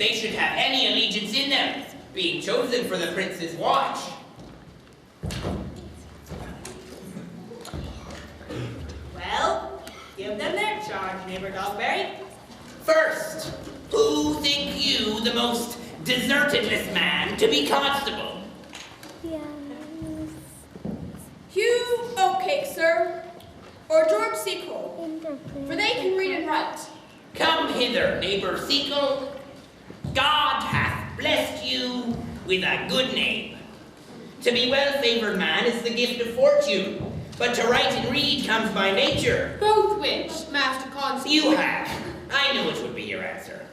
they should have any allegiance in them, being chosen for the prince's watch. Well, give them their charge, neighbor Dogberry. First, who think you the most desertedless man to be constable? Hugh Oatcake, sir, or George Seacole, for they can read and write. Come hither, neighbor Seacole. God hath blessed you with a good name. To be well-favored man is the gift of fortune, but to write and read comes by nature. Both which, Master Constable? You have. I knew it would be your answer.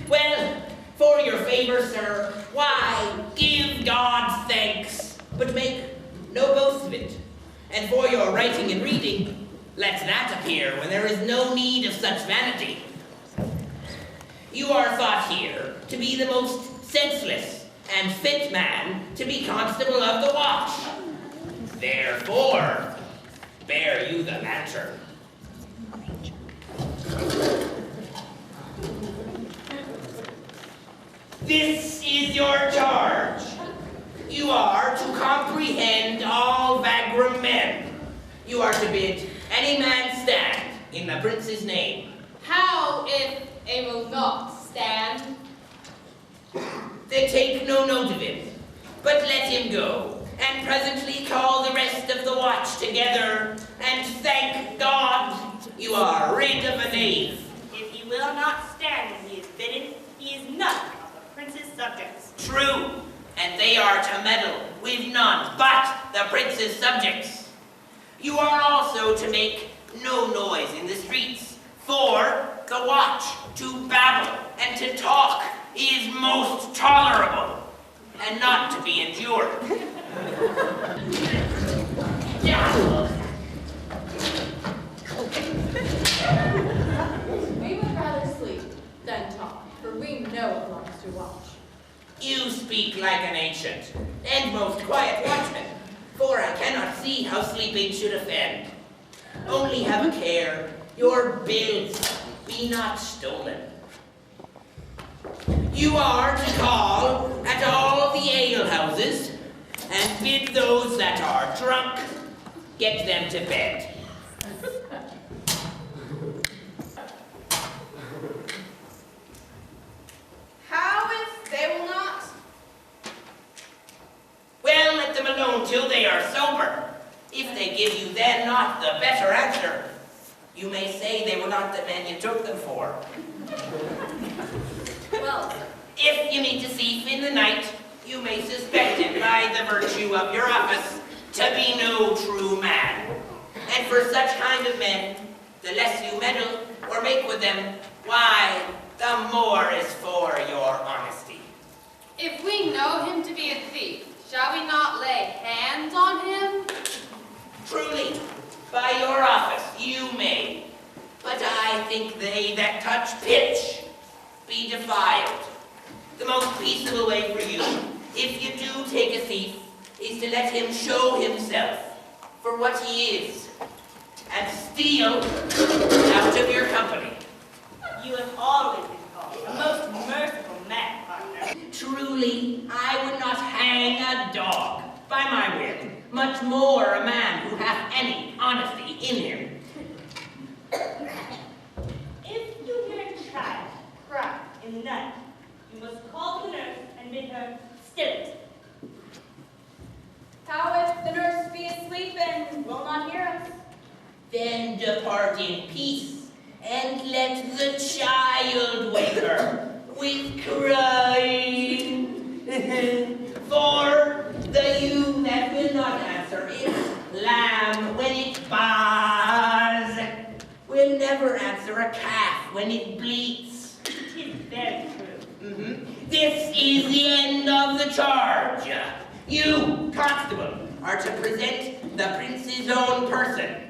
Well, for your favor, sir, why, give God thanks, but make no boast of it. And for your writing and reading, let that appear when there is no need of such vanity. You are thought here to be the most senseless and fit man to be constable of the watch. Therefore, bear you the lantern. This is your charge. You are to comprehend all vagrom men. You are to bid any man stand in the prince's name. How if a will not stand? They take no note of it, but let him go, and presently call the rest of the watch together, and thank God you are rid of a knave. If he will not stand when he is bidden, he is none of the prince's subjects. True, and they are to meddle with none but the prince's subjects. You are also to make no noise in the streets, for the watch to babble and to talk is most tolerable, and not to be endured. We would rather sleep than talk, for we know it belongs to watch. You speak like an ancient and most quiet watchman, for I cannot see how sleeping should offend. Only have a care, your bills be not stolen. You are to call at all the alehouses and bid those that are drunk get them to bed. How if they will not? Well, let them alone till they are sober. If they give you then not the better answer, you may say they were not the men you took them for. Well, If you meet a thief in the night, you may suspect him by the virtue of your office to be no true man. And for such kind of men, the less you meddle or make with them, why, the more is for your honesty. if we know him to be a thief, shall we not lay hands on him? Truly, by your office you may, but I think they that touch pitch be defiled. The most peaceable way for you, if you do take a thief, is to let him show himself for what he is, and steal out of your company. You have always been called a most merciful man, partner. Truly, I would not hang a dog by my will, much more a man who hath any honesty in him. If you hear a child cry in the night, you must call the nurse and bid her still it. How if the nurse be asleep and will not hear us? Then depart in peace, and let the child wake her with crying. For the ewe that will not answer its lamb when it baas will never answer a calf when it bleats. It is very true. This is the end of the charge. You, constable, are to present the prince's own person.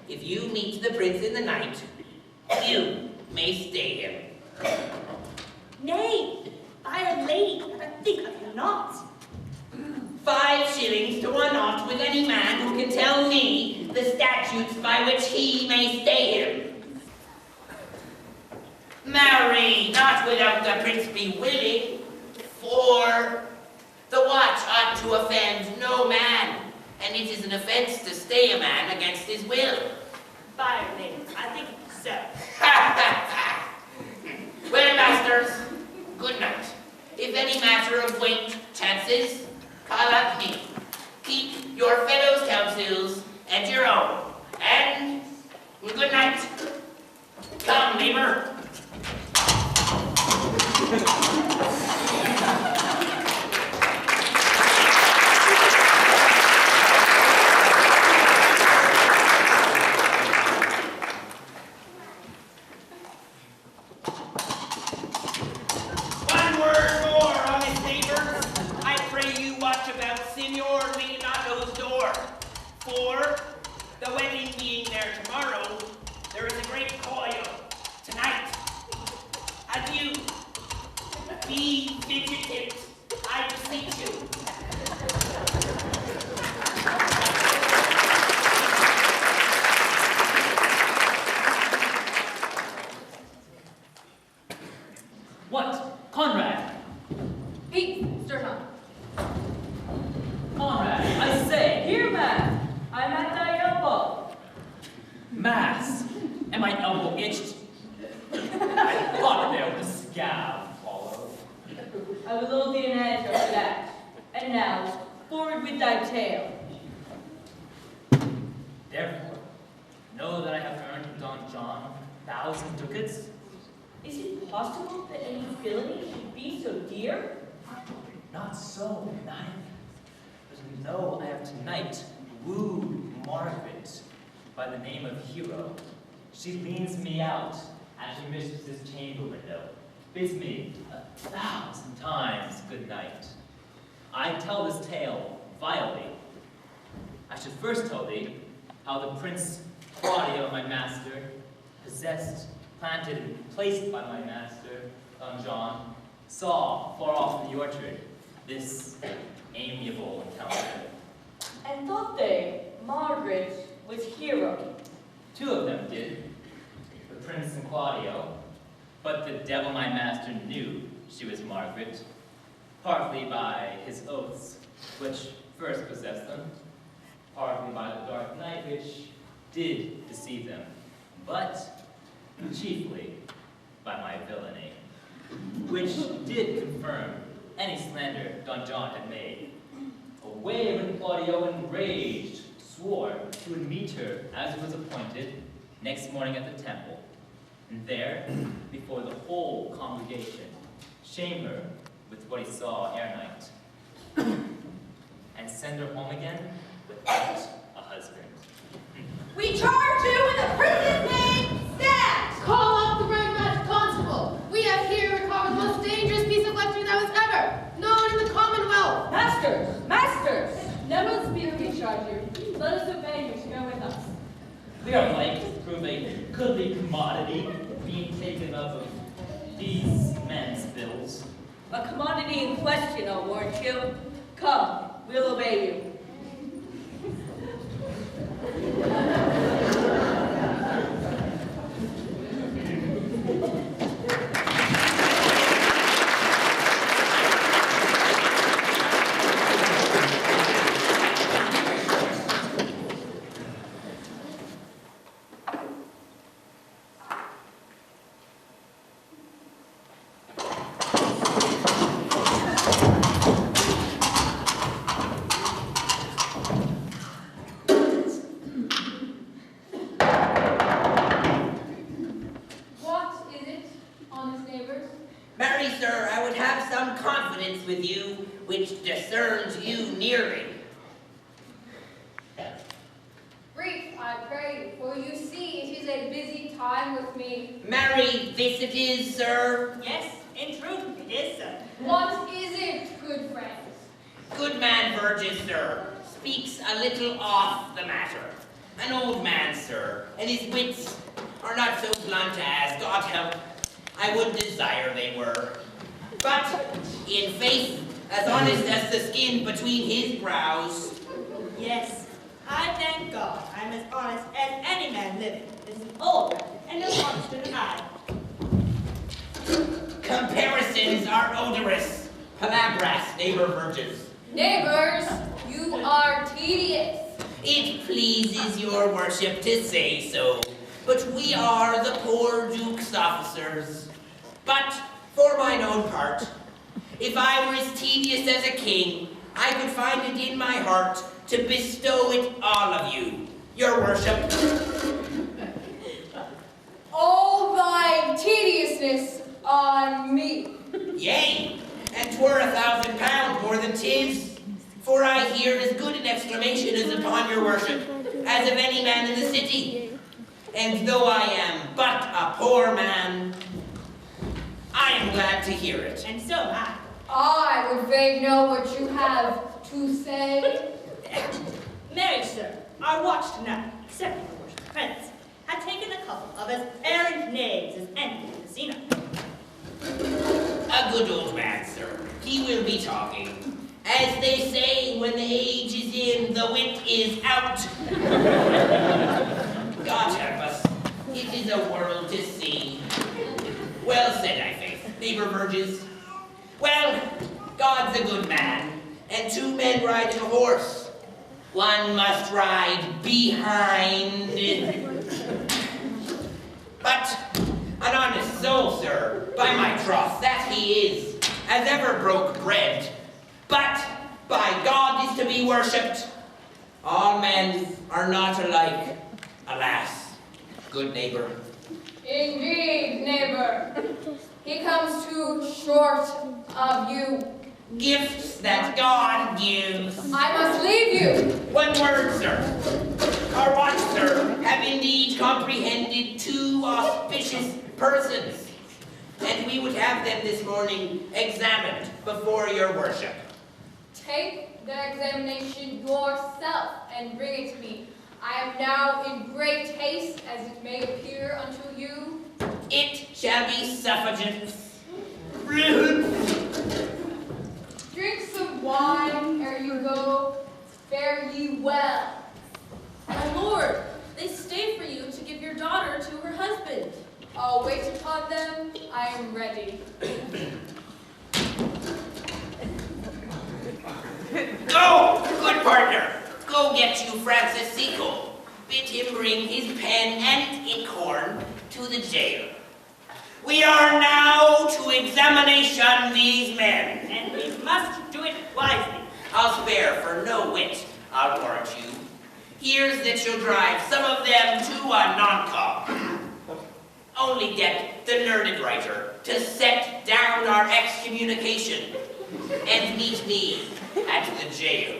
If you meet the prince in the night, you may stay him. Nay, by Our Lady, never think of him not. 5 shillings to 1 off with any man who can tell me the statutes by which he may stay him. Marry, not without the prince be willing, for the watch ought to offend no man, and it is an offense to stay a man against his will. By your name, I think so. Well, masters, good night. If any matter of weight chances, call up me. Keep your fellows' counsels and your own. And good night. Come, neighbor. One word more, honest neighbors. I pray you watch about Signor Leonato's door. For, the wedding being there tomorrow, there is a great coil tonight. Adieu. Be vigilant, I beseech you. What? Conrad! Peace, Sir John. Conrad, I say, here, man! I'm at thy elbow. Mass, am I elbow itched? I thought there was a scab follow. I will hold thee an answer for that. And now, forward with thy tale. Therefore, know that I have earned from Don John 1,000 ducats. Is it possible that any villainy should be so dear? Not so, neither. But know I have tonight wooed Margaret by the name of Hero. She leans me out at her mistress's chamber window, bids me 1,000 times good night. I tell this tale vilely. I should first tell thee how the Prince Claudio, my master, possessed, planted, and placed by my master, Don John, saw far off in the orchard this amiable encounter. And thought they Margaret was Hero. 2 of them did, the Prince and Claudio, but the devil my master knew she was Margaret, partly by his oaths, which first possessed them, partly by the dark night which did deceive them, but chiefly by my villainy, which did confirm any slander Don John had made. Away when Claudio, enraged, swore he would meet her as it was appointed next morning at the temple, and there, before the whole congregation, shame her with what he saw ere night, and send her home again without a husband. We charge you in the prince's name, stand! Call up the Grand Master Constable. We have here recovered the most dangerous piece of lettering that was ever known in the Commonwealth. Masters! Masters! Never speak we charge you. Let us obey you to go with us. We are like to prove a goodly commodity being taken up of these men's bills. A commodity in question, I'll warrant you. Come, we'll obey you. Marry, sir, I would have some confidence with you, which discerns you nearly. Brief, I pray, for you see it is a busy time with me. Marry, this it is, sir. Yes, in truth, it is so. What is it, good friends? Good man Burgess, sir, speaks a little off the matter. An old man, sir, and his wits are not so blunt as, God help, I would desire they were. But, in faith, as honest as the skin between his brows. Yes, I thank God I'm as honest as any man living. This is old man, and no honester than I. Comparisons are odorous. Palabras, neighbor virgins. Neighbors, you are tedious. It pleases your worship to say so, but we are the poor duke's officers. But for mine own part, if I were as tedious as a king, I could find it in my heart to bestow it all of you, your worship. All thy tediousness on me. Yea, and 'twere 1,000 pound more than 'tis, for I hear as good an exclamation as upon your worship, as of any man in the city. And though I am but a poor man, I am glad to hear it. And so am I. I would fain know what you have to say. Marry, sir, our watch tonight, except your worship's prince, had taken a couple of as errant knaves as any in the casino. A good old man, sir. He will be talking. As they say, when the age is in, the wit is out. God help us. It is a world to see. Well said, I faith, neighbor Burgess. Well, God's a good man, and 2 men riding a horse. One must ride behind. But an honest soul, sir, by my troth, that he is, as ever broke bread, but by God is to be worshipped. All men are not alike, alas, good neighbor. Indeed, neighbor. He comes too short of you. Gifts that God gives. I must leave you. One word, sir. Our watch, sir, have indeed comprehended 2 auspicious persons, and we would have them this morning examined before your worship. Take the examination yourself and bring it to me. I am now in great haste, as it may appear unto you. It shall be suffigant. Drink some wine ere you go. Fare ye well. My lord, they stay for you to give your daughter to her husband. I'll wait upon them. I am ready. Go, good partner. Go get you Francis Seacole. Bid him bring his pen and inkhorn to the jail. We are now to examination these men. And we must do it wisely. I'll spare for no wit, I'll warrant you. Here's that shall drive some of them to a non-com. Only get the learned writer to set down our excommunication and meet me at the jail.